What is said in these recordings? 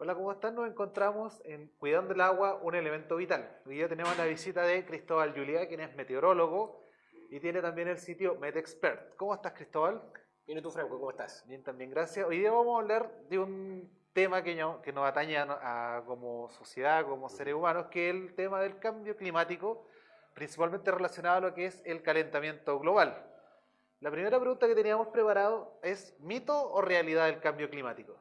Hola, ¿cómo están? Nos encontramos en Cuidando el Agua, un elemento vital. Hoy día tenemos la visita de Cristóbal Juliá, quien es meteorólogo y tiene también el sitio MetExpert. ¿Cómo estás, Cristóbal? Bien, ¿y tú, Franco, cómo estás? Bien, también, gracias. Hoy día vamos a hablar de un tema que nos atañe como sociedad, como seres humanos, que es el tema del cambio climático, principalmente relacionado a lo que es el calentamiento global. La primera pregunta que teníamos preparado es: ¿mito o realidad del cambio climático?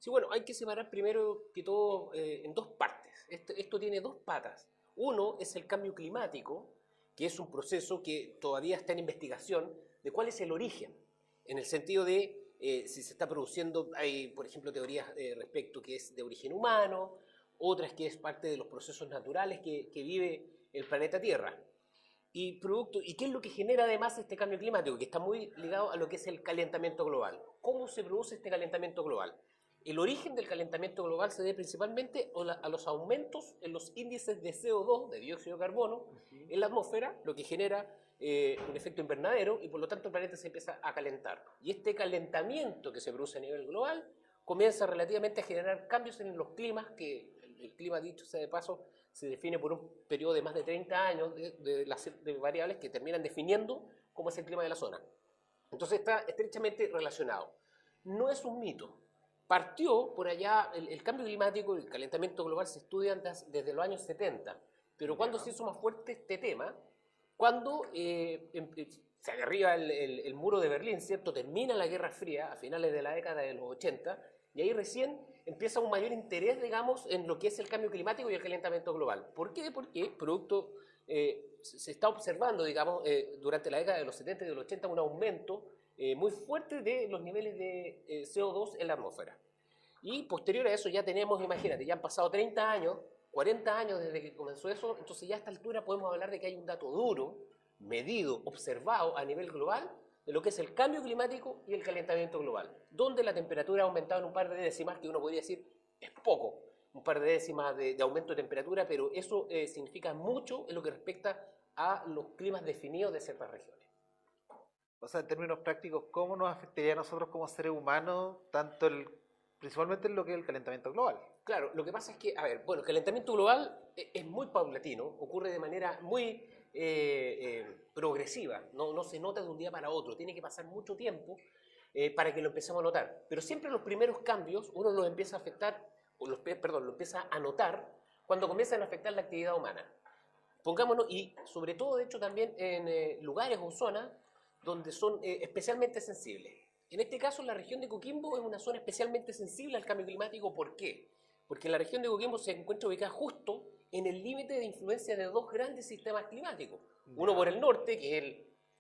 Sí, bueno, hay que separar primero que todo en dos partes. Esto tiene dos patas. Uno es el cambio climático, que es un proceso que todavía está en investigación de cuál es el origen, en el sentido de si se está produciendo, hay por ejemplo teorías respecto que es de origen humano, otras que es parte de los procesos naturales que vive el planeta Tierra. ¿Y qué es lo que genera además este cambio climático? Que está muy ligado a lo que es el calentamiento global. ¿Cómo se produce este calentamiento global? El origen del calentamiento global se debe principalmente a los aumentos en los índices de CO2, de dióxido de carbono, en la atmósfera, lo que genera un efecto invernadero y por lo tanto el planeta se empieza a calentar. Y este calentamiento que se produce a nivel global comienza relativamente a generar cambios en los climas, que el clima, dicho sea de paso, se define por un periodo de más de 30 años de variables que terminan definiendo cómo es el clima de la zona. Entonces está estrechamente relacionado. No es un mito. Partió por allá, el cambio climático, el calentamiento global se estudia desde los años 70, pero cuando se hizo más fuerte este tema, cuando se derriba el muro de Berlín, ¿cierto? Termina la Guerra Fría a finales de la década de los 80, y ahí recién empieza un mayor interés, digamos, en lo que es el cambio climático y el calentamiento global. ¿Por qué? Porque producto, se está observando, digamos, durante la década de los 70 y de los 80 un aumento muy fuerte de los niveles de CO2 en la atmósfera. Y posterior a eso ya tenemos, imagínate, ya han pasado 30 años, 40 años desde que comenzó eso, entonces ya a esta altura podemos hablar de que hay un dato duro, medido, observado a nivel global, de lo que es el cambio climático y el calentamiento global, donde la temperatura ha aumentado en un par de décimas, que uno podría decir es poco, un par de décimas de aumento de temperatura, pero eso significa mucho en lo que respecta a los climas definidos de ciertas regiones. O sea, en términos prácticos, ¿cómo nos afectaría a nosotros como seres humanos, principalmente en lo que es el calentamiento global? Claro, lo que pasa es que, a ver, bueno, el calentamiento global es muy paulatino, ocurre de manera muy progresiva, no se nota de un día para otro, tiene que pasar mucho tiempo para que lo empecemos a notar. Pero siempre los primeros cambios uno los empieza a afectar, perdón, lo empieza a notar cuando comienzan a afectar la actividad humana. Pongámonos, y sobre todo, de hecho, también en lugares o zonas donde son especialmente sensibles. En este caso, la región de Coquimbo es una zona especialmente sensible al cambio climático. ¿Por qué? Porque la región de Coquimbo se encuentra ubicada justo en el límite de influencia de dos grandes sistemas climáticos. Uno por el norte, que es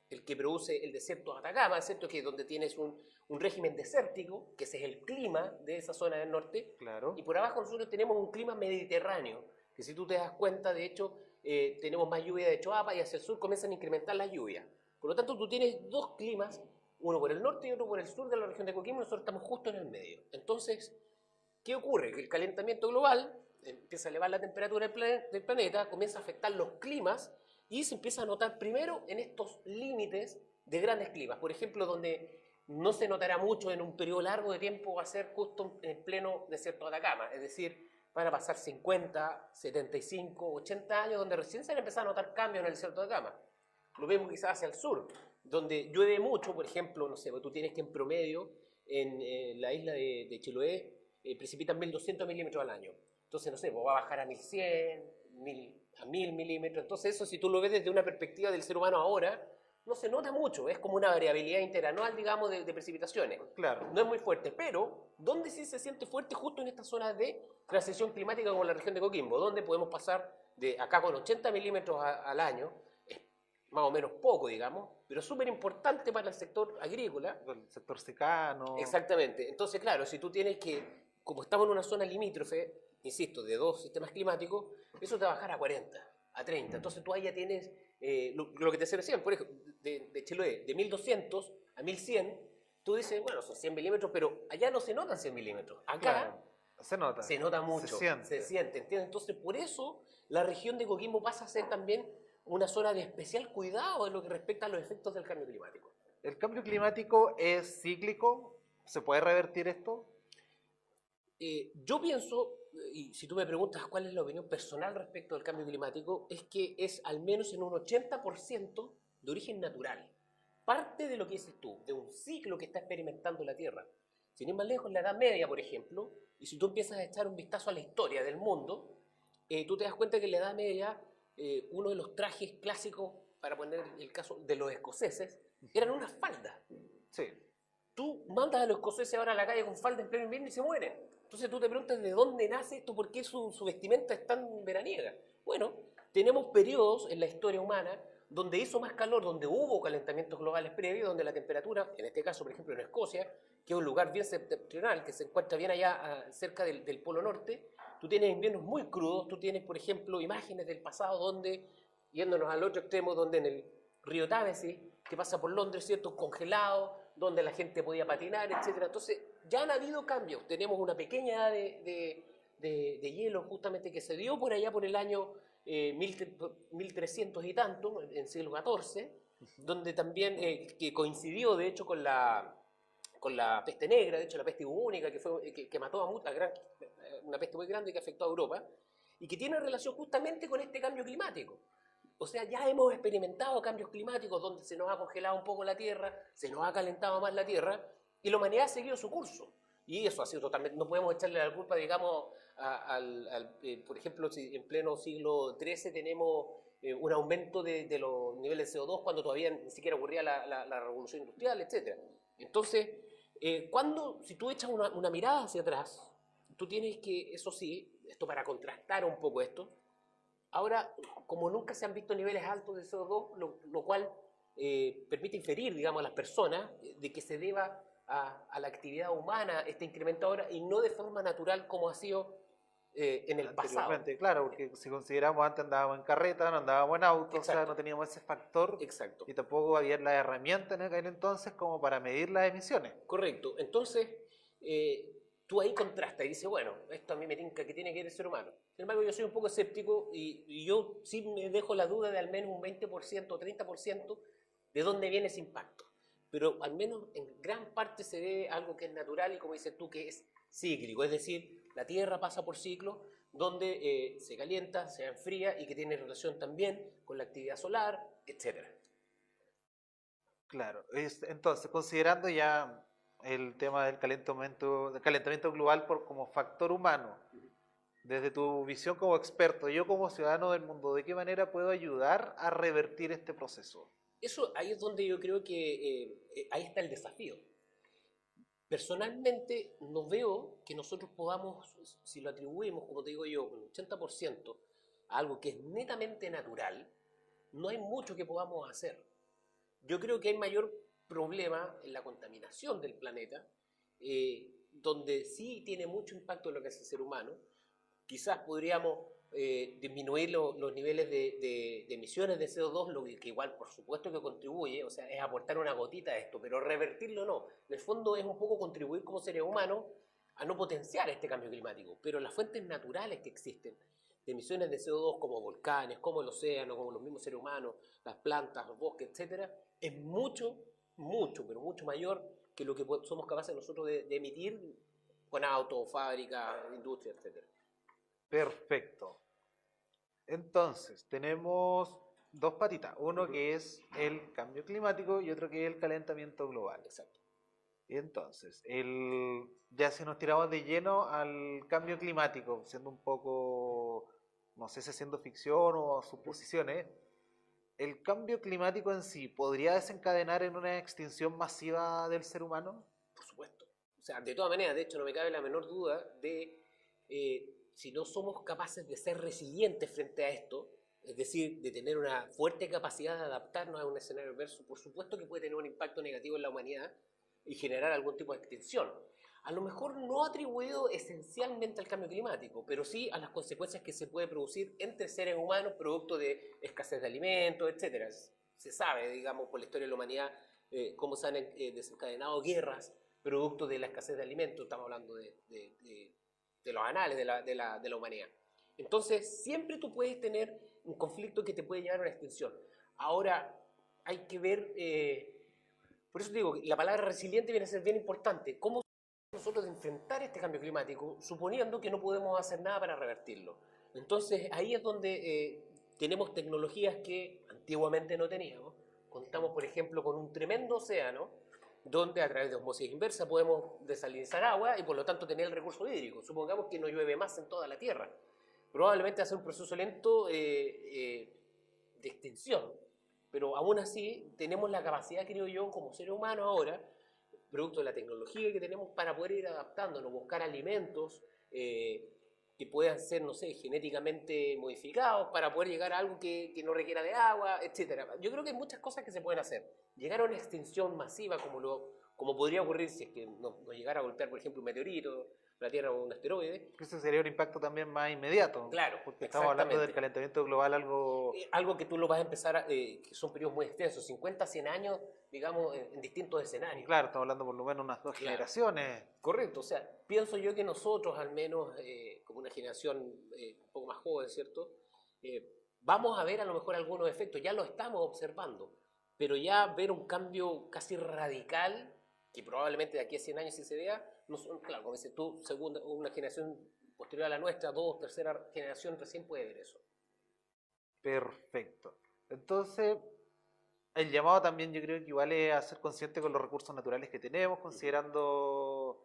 el que produce el desierto de Atacama, ¿cierto? Que es donde tienes un régimen desértico, que ese es el clima de esa zona del norte. Claro. Y por abajo nosotros tenemos un clima mediterráneo, que si tú te das cuenta, de hecho, tenemos más lluvia de Choapa y hacia el sur comienzan a incrementar las lluvias. Por lo tanto, tú tienes dos climas, uno por el norte y otro por el sur de la región de Coquimbo, y nosotros estamos justo en el medio. Entonces, ¿qué ocurre? Que el calentamiento global empieza a elevar la temperatura del planeta, comienza a afectar los climas y se empieza a notar primero en estos límites de grandes climas. Por ejemplo, donde no se notará mucho en un periodo largo de tiempo va a ser justo en pleno desierto de Atacama, es decir, van a pasar 50, 75, 80 años donde recién se van a empezar a notar cambios en el desierto de Atacama. Lo vemos quizás hacia el sur, donde llueve mucho, por ejemplo, no sé, tú tienes que en promedio en la isla de Chiloé precipitan 1200 milímetros al año. Entonces, no sé, pues va a bajar a 1100, a 1000 milímetros. Entonces, eso si tú lo ves desde una perspectiva del ser humano ahora, no se nota mucho, es como una variabilidad interanual, digamos, de precipitaciones. Claro. No es muy fuerte, pero donde sí se siente fuerte justo en estas zonas de transición climática como la región de Coquimbo, donde podemos pasar de acá con 80 milímetros al año, es más o menos poco, digamos, pero súper importante para el sector agrícola. El sector secano. Exactamente. Entonces, claro, si tú tienes que, como estamos en una zona limítrofe, insisto, de dos sistemas climáticos, eso te va a bajar a 40, a 30. Entonces tú ahí ya tienes lo que te decía recién, por ejemplo, de Chiloé, de 1200 a 1100, tú dices, bueno, son 100 milímetros, pero allá no se notan 100 milímetros. Acá Claro, se nota mucho, se siente. ¿entiendes? Entonces, por eso la región de Coquimbo pasa a ser también una zona de especial cuidado en lo que respecta a los efectos del cambio climático. ¿El cambio climático es cíclico? ¿Se puede revertir esto? Yo pienso, y si tú me preguntas cuál es la opinión personal respecto al cambio climático, es que es al menos en un 80% de origen natural. Parte de lo que dices tú, de un ciclo que está experimentando la Tierra. Sin ir más lejos, en la Edad Media, por ejemplo, y si tú empiezas a echar un vistazo a la historia del mundo, tú te das cuenta que en la Edad Media uno de los trajes clásicos, para poner el caso de los escoceses, eran unas faldas. Sí. Tú mandas a los escoceses ahora a la calle con falda en pleno invierno y se mueren. Entonces tú te preguntas de dónde nace esto, por qué su vestimenta es tan veraniega. Bueno, tenemos periodos en la historia humana donde hizo más calor, donde hubo calentamientos globales previos, donde la temperatura, en este caso por ejemplo en Escocia, que es un lugar bien septentrional, que se encuentra bien allá cerca del Polo Norte, tú tienes inviernos muy crudos, tú tienes por ejemplo imágenes del pasado donde, yéndonos al otro extremo, donde en el río Támesis, que pasa por Londres, ¿cierto?, congelado, donde la gente podía patinar, etcétera. Entonces, ya han habido cambios. Tenemos una pequeña edad de hielo justamente que se dio por allá por el año 1300 y tanto, en siglo XIV, donde también, que coincidió de hecho con la peste negra, de hecho la peste bubónica, que mató a una peste muy grande que afectó a Europa, y que tiene relación justamente con este cambio climático. O sea, ya hemos experimentado cambios climáticos donde se nos ha congelado un poco la Tierra, se nos ha calentado más la Tierra, y la humanidad ha seguido su curso. Y eso ha sido totalmente, no podemos echarle la culpa, digamos, por ejemplo, si en pleno siglo XIII tenemos un aumento de los niveles de CO2 cuando todavía ni siquiera ocurría la revolución industrial, etc. Entonces, si tú echas una mirada hacia atrás, tú tienes que, eso sí, esto para contrastar un poco esto, ahora, como nunca se han visto niveles altos de CO2, lo cual permite inferir, digamos, a las personas de que se deba a la actividad humana este incremento ahora y no de forma natural como ha sido en el pasado. Anteriormente, claro, porque si consideramos antes andábamos en carreta, no andábamos en auto, o sea, no teníamos ese factor. Exacto. Y tampoco había las herramientas en aquel entonces como para medir las emisiones. Correcto. Entonces, tú ahí contrastas y dices, bueno, esto a mí me tinca que tiene que ver el ser humano. Sin embargo, yo soy un poco escéptico y yo sí me dejo la duda de al menos un 20% o 30% de dónde viene ese impacto. Pero al menos en gran parte se debe a algo que es natural y como dices tú, que es cíclico. Es decir, la Tierra pasa por ciclos donde se calienta, se enfría y que tiene relación también con la actividad solar, etc. Claro, entonces, considerando ya el tema del calentamiento global como factor humano, desde tu visión como experto, yo como ciudadano del mundo, ¿de qué manera puedo ayudar a revertir este proceso? Eso ahí es donde yo creo que ahí está el desafío. Personalmente no veo que nosotros podamos, si lo atribuimos, como te digo yo, un 80% a algo que es netamente natural, no hay mucho que podamos hacer. Yo creo que hay mayor problema en la contaminación del planeta, donde sí tiene mucho impacto en lo que hace el ser humano. Quizás podríamos disminuir los niveles de emisiones de CO2, lo que igual por supuesto que contribuye, o sea, es aportar una gotita a esto, pero revertirlo no. En el fondo es un poco contribuir como seres humanos a no potenciar este cambio climático, pero las fuentes naturales que existen de emisiones de CO2 como volcanes, como el océano, como los mismos seres humanos, las plantas, los bosques, etcétera, es mucho, mucho, pero mucho mayor que lo que somos capaces nosotros de emitir con autos, fábricas, industria, etcétera. Perfecto. Entonces, tenemos dos patitas. Uno que es el cambio climático y otro que es el calentamiento global. Exacto. Y entonces, ya si nos tiramos de lleno al cambio climático, siendo un poco, no sé si siendo ficción o suposiciones, ¿el cambio climático en sí podría desencadenar en una extinción masiva del ser humano? Por supuesto. O sea, de todas maneras, de hecho, no me cabe la menor duda de si no somos capaces de ser resilientes frente a esto, es decir, de tener una fuerte capacidad de adaptarnos a un escenario adverso, por supuesto que puede tener un impacto negativo en la humanidad y generar algún tipo de extinción. A lo mejor no atribuido esencialmente al cambio climático, pero sí a las consecuencias que se puede producir entre seres humanos producto de escasez de alimentos, etc. Se sabe, digamos, por la historia de la humanidad, cómo se han desencadenado guerras producto de la escasez de alimentos. Estamos hablando de los anales de la humanidad. Entonces, siempre tú puedes tener un conflicto que te puede llevar a una extinción. Ahora, hay que ver, por eso digo, la palabra resiliente viene a ser bien importante. ¿Cómo nosotros de enfrentar este cambio climático suponiendo que no podemos hacer nada para revertirlo. Entonces ahí es donde tenemos tecnologías que antiguamente no teníamos. Contamos, por ejemplo, con un tremendo océano donde a través de osmosis inversa podemos desalinizar agua y por lo tanto tener el recurso hídrico. Supongamos que no llueve más en toda la Tierra. Probablemente va a ser un proceso lento de extinción, pero aún así tenemos la capacidad, creo yo, como ser humano ahora, producto de la tecnología que tenemos, para poder ir adaptándonos, buscar alimentos que puedan ser, no sé, genéticamente modificados para poder llegar a algo que no requiera de agua, etcétera. Yo creo que hay muchas cosas que se pueden hacer. Llegar a una extinción masiva como podría ocurrir si es que nos llegara a golpear, por ejemplo, un meteorito, la Tierra o un asteroide. Ese sería un impacto también más inmediato. Claro, Porque estamos hablando del calentamiento global, algo que tú lo vas a empezar, que son periodos muy extensos, 50, 100 años, digamos, en distintos escenarios. Claro, estamos hablando por lo menos unas 2 generaciones. Correcto, o sea, pienso yo que nosotros, al menos, como una generación un poco más joven, ¿cierto? Vamos a ver a lo mejor algunos efectos, ya lo estamos observando, pero ya ver un cambio casi radical, que probablemente de aquí a 100 años sí se vea, no son, claro, como dices tú, segunda, una generación posterior a la nuestra, 2, tercera generación recién puede ver eso. Perfecto. Entonces, el llamado también yo creo que igual es a ser consciente con los recursos naturales que tenemos, considerando...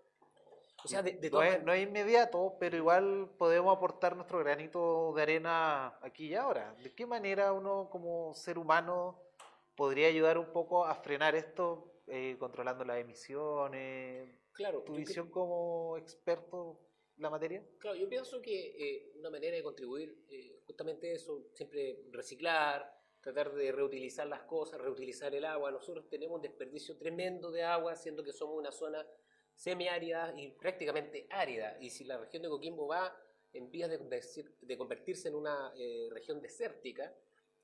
O sea, no es inmediato, pero igual podemos aportar nuestro granito de arena aquí y ahora. ¿De qué manera uno como ser humano podría ayudar un poco a frenar esto, controlando las emisiones? Claro, ¿Tu visión como experto en la materia? Claro, yo pienso que una manera de contribuir justamente eso, siempre reciclar, tratar de reutilizar las cosas, reutilizar el agua. Nosotros tenemos un desperdicio tremendo de agua, siendo que somos una zona semiárida y prácticamente árida. Y si la región de Coquimbo va en vías de convertirse en una región desértica,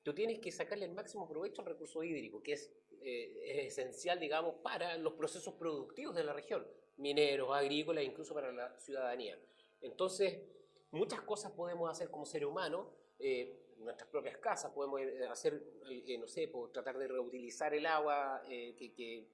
tú tienes que sacarle el máximo provecho al recurso hídrico, que es esencial, digamos, para los procesos productivos de la región, mineros, agrícolas, incluso para la ciudadanía. Entonces, muchas cosas podemos hacer como ser humano, en nuestras propias casas, podemos hacer, no sé, tratar de reutilizar el agua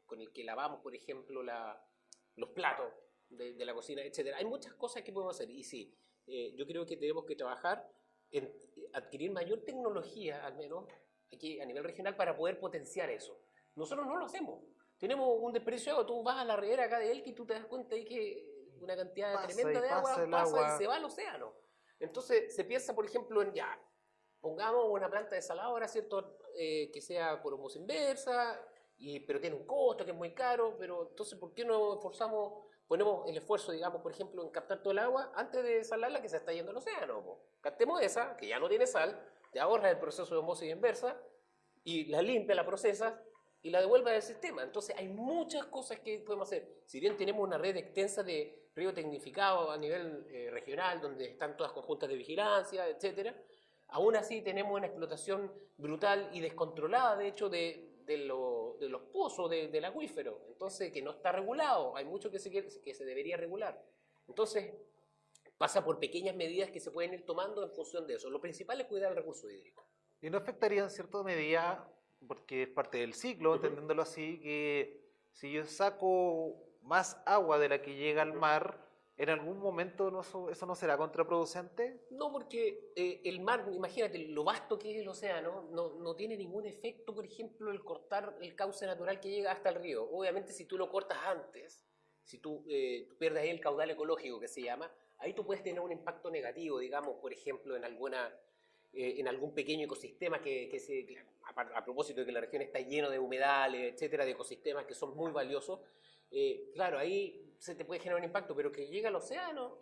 con el que lavamos, por ejemplo, los platos de la cocina, etc. Hay muchas cosas que podemos hacer y sí, yo creo que tenemos que trabajar en adquirir mayor tecnología, al menos aquí a nivel regional, para poder potenciar eso. Nosotros no lo hacemos. Tenemos un desperdicio de agua, tú vas a la ribera acá de Elqui y tú te das cuenta de que una cantidad tremenda de agua pasa y se va al océano. Entonces se piensa, por ejemplo, en ya, pongamos una planta desaladora, ¿cierto? Que sea por osmosis inversa, pero tiene un costo que es muy caro, pero entonces, ¿por qué no ponemos el esfuerzo, digamos, por ejemplo, en captar todo el agua antes de desalarla que se está yendo al océano? Captemos esa, que ya no tiene sal, te ahorras el proceso de osmosis inversa y la limpia, la procesas y la devuelves al sistema. Entonces hay muchas cosas que podemos hacer. Si bien tenemos una red extensa de río tecnificado a nivel regional, donde están todas conjuntas de vigilancia, etcétera, aún así tenemos una explotación brutal y descontrolada, de hecho, de los pozos del acuífero, entonces que no está regulado, hay mucho que se debería regular. Entonces pasa por pequeñas medidas que se pueden ir tomando en función de eso. Lo principal es cuidar el recurso hídrico. ¿Y no afectaría en cierta medida, porque es parte del ciclo, entendiéndolo así, que si yo saco más agua de la que llega al mar, en algún momento eso no será contraproducente? No, porque el mar, imagínate, lo vasto que es el océano, no tiene ningún efecto, por ejemplo, el cortar el cauce natural que llega hasta el río. Obviamente, si tú lo cortas antes, si tú pierdes ahí el caudal ecológico que se llama, ahí tú puedes tener un impacto negativo, digamos, por ejemplo, en algún pequeño ecosistema a propósito de que la región está lleno de humedales, etcétera, de ecosistemas que son muy valiosos. Claro, ahí se te puede generar un impacto, pero que llegue al océano,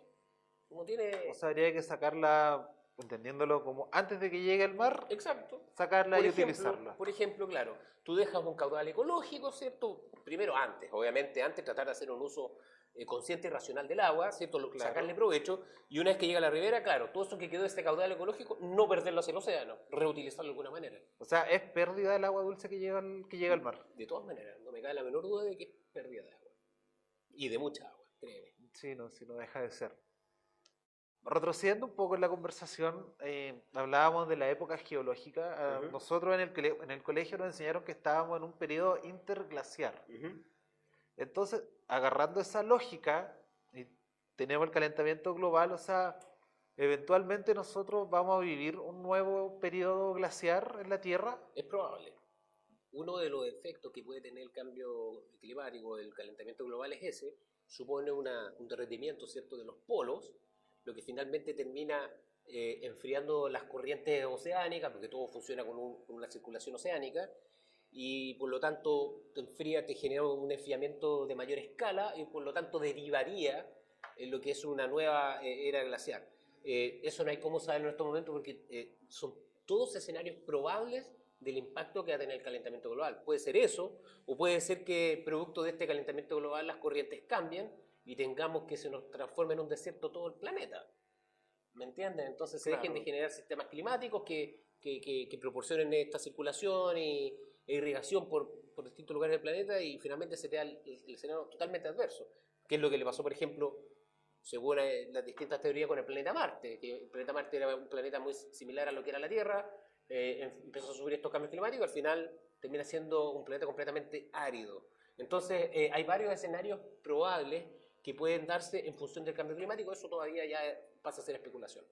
no tiene... O sea, habría que sacarla, entendiéndolo como antes de que llegue al mar. Exacto. Sacarla y utilizarla. Por ejemplo, claro, tú dejas un caudal ecológico, ¿cierto? Primero obviamente antes tratar de hacer un uso consciente y racional del agua, ¿cierto? Claro. Sacarle provecho, y una vez que llega a la ribera, claro, todo eso que quedó de este caudal ecológico, no perderlo hacia el océano, reutilizarlo de alguna manera. O sea, ¿es pérdida del agua dulce que llega al mar? De todas maneras, no me cabe la menor duda de que es pérdida de agua. Y de mucha agua, créeme. Sí, no deja de ser. Retrocediendo un poco en la conversación, hablábamos de la época geológica. Nosotros en el colegio nos enseñaron que estábamos en un periodo interglaciar. Entonces, agarrando esa lógica, tenemos el calentamiento global, o sea, eventualmente nosotros vamos a vivir un nuevo periodo glaciar en la Tierra. Es probable. Uno de los efectos que puede tener el cambio climático, el calentamiento global es ese, supone un derretimiento, ¿cierto?, de los polos, lo que finalmente termina enfriando las corrientes oceánicas, porque todo funciona con una circulación oceánica, y por lo tanto te enfría, te genera un enfriamiento de mayor escala y por lo tanto derivaría en lo que es una nueva era glaciar. Eso no hay cómo saberlo en estos momentos porque son todos escenarios probables del impacto que va a tener el calentamiento global. Puede ser eso, o puede ser que producto de este calentamiento global las corrientes cambien y tengamos que se nos transforme en un desierto todo el planeta. ¿Me entienden? Entonces se dejen de generar sistemas climáticos que proporcionen esta circulación e irrigación por distintos lugares del planeta y finalmente se te da el escenario totalmente adverso. ¿Qué es lo que le pasó, por ejemplo, según las distintas teorías con el planeta Marte? Que el planeta Marte era un planeta muy similar a lo que era la Tierra, empezó a sufrir estos cambios climáticos, al final termina siendo un planeta completamente árido. Entonces hay varios escenarios probables que pueden darse en función del cambio climático, eso todavía ya pasa a ser especulación.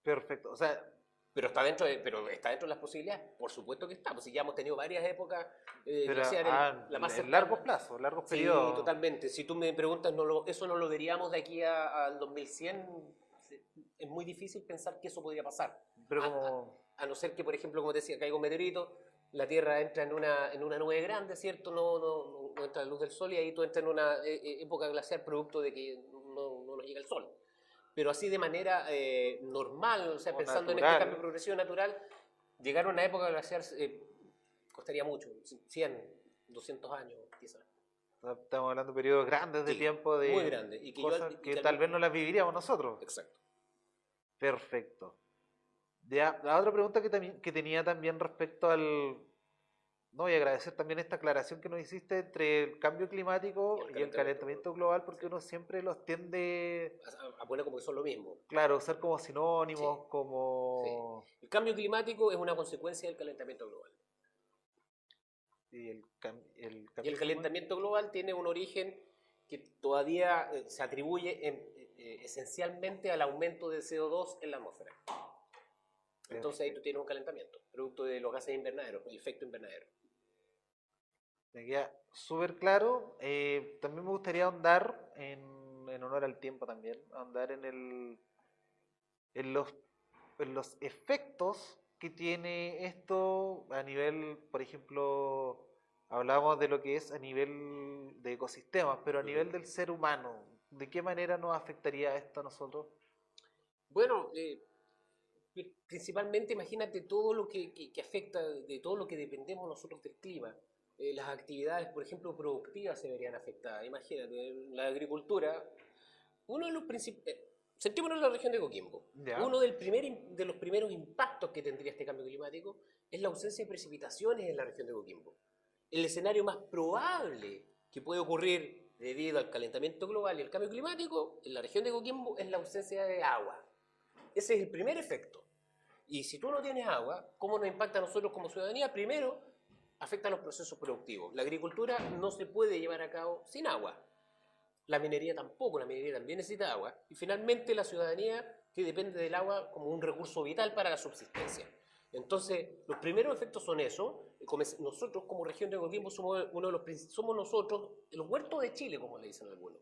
Perfecto, o sea, Pero está dentro de las posibilidades, por supuesto que está, pues si ya hemos tenido varias épocas glaciares, la más en cercana. largos plazos, largos Sí, periodos. totalmente. Si tú me preguntas, eso no lo veríamos de aquí al 2100, es muy difícil pensar que eso podría pasar. Pero como... A no ser que, por ejemplo, como te decía, caiga un meteorito, la Tierra entra en una nube grande, ¿cierto? No entra la luz del Sol y ahí tú entras en una época glacial producto de que no nos llega el Sol. Pero así de manera normal, o sea, pensando natural. en este cambio progresivo natural, llegar a una época glacial costaría mucho, 100, 200 años quizás. Estamos hablando de periodos grandes de Sí, tiempo, de muy grandes. Y cosas que tal vez no las viviríamos nosotros. Exacto. Perfecto. Ya, la otra pregunta que tenía también respecto al... No, y agradecer también esta aclaración que nos hiciste entre el cambio climático y el calentamiento global, porque uno siempre los tiende a poner como que son lo mismo. Claro, usar como sinónimos, Sí. como... Sí. El cambio climático es una consecuencia del calentamiento global. Y Y el calentamiento global tiene un origen que todavía se atribuye esencialmente al aumento de CO2 en la atmósfera. Entonces ahí tú tienes un calentamiento, producto de los gases invernaderos, el efecto invernadero. Me queda súper claro. También me gustaría ahondar, en honor al tiempo también, ahondar en los efectos que tiene esto a nivel, por ejemplo, hablamos de lo que es a nivel de ecosistemas, pero a nivel del ser humano, ¿de qué manera nos afectaría esto a nosotros? Bueno, principalmente imagínate todo lo que afecta, de todo lo que dependemos nosotros del clima. Las actividades, por ejemplo, productivas se verían afectadas. Imagínate, la agricultura, uno de los principales... Sentémonos en la región de Coquimbo. ¿Ya? Uno de los primeros impactos que tendría este cambio climático es la ausencia de precipitaciones en la región de Coquimbo. El escenario más probable que puede ocurrir debido al calentamiento global y al cambio climático en la región de Coquimbo es la ausencia de agua. Ese es el primer efecto. Y si tú no tienes agua, ¿cómo nos impacta a nosotros como ciudadanía? Primero, afecta a los procesos productivos. La agricultura no se puede llevar a cabo sin agua. La minería tampoco, la minería también necesita agua. Y finalmente la ciudadanía que depende del agua como un recurso vital para la subsistencia. Entonces, los primeros efectos son eso. Nosotros como región de Coquimbo somos nosotros, el huerto de Chile, como le dicen algunos.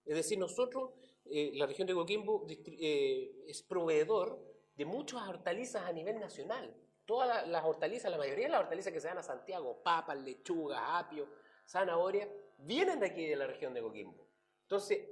Es decir, nosotros, la región de Coquimbo es proveedor de muchas hortalizas a nivel nacional. Todas las hortalizas, la mayoría de las hortalizas que se dan a Santiago, papas, lechugas, apio, zanahoria, vienen de aquí de la región de Coquimbo. Entonces,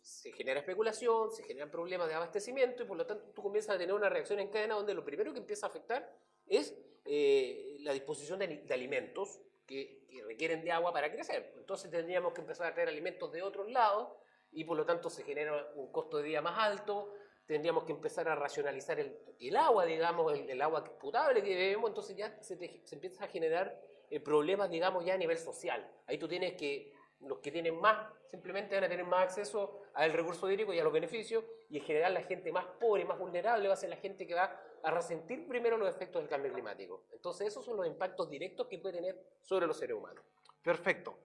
se genera especulación, se generan problemas de abastecimiento y por lo tanto tú comienzas a tener una reacción en cadena donde lo primero que empieza a afectar es la disposición de alimentos que requieren de agua para crecer. Entonces tendríamos que empezar a traer alimentos de otros lados y por lo tanto se genera un costo de vida más alto, tendríamos que empezar a racionalizar el agua, digamos, el agua potable que bebemos, entonces ya se empieza a generar problemas, digamos, ya a nivel social. Ahí tú tienes que los que tienen más simplemente van a tener más acceso al recurso hídrico y a los beneficios y en general la gente más pobre, más vulnerable va a ser la gente que va a resentir primero los efectos del cambio climático. Entonces esos son los impactos directos que puede tener sobre los seres humanos. Perfecto.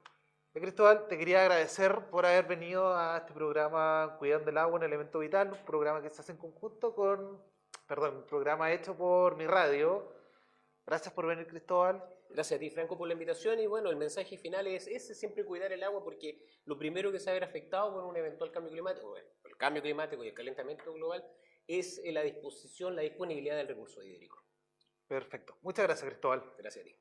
Cristóbal, te quería agradecer por haber venido a este programa Cuidando el Agua, un elemento vital, un programa que se hace en conjunto con, perdón, un programa hecho por mi radio. Gracias por venir, Cristóbal. Gracias a ti, Franco, por la invitación y bueno, el mensaje final es ese, siempre cuidar el agua porque lo primero que se va a ver afectado por un eventual cambio climático, bueno, el cambio climático y el calentamiento global, es la disposición, la disponibilidad del recurso hídrico. Perfecto. Muchas gracias, Cristóbal. Gracias a ti.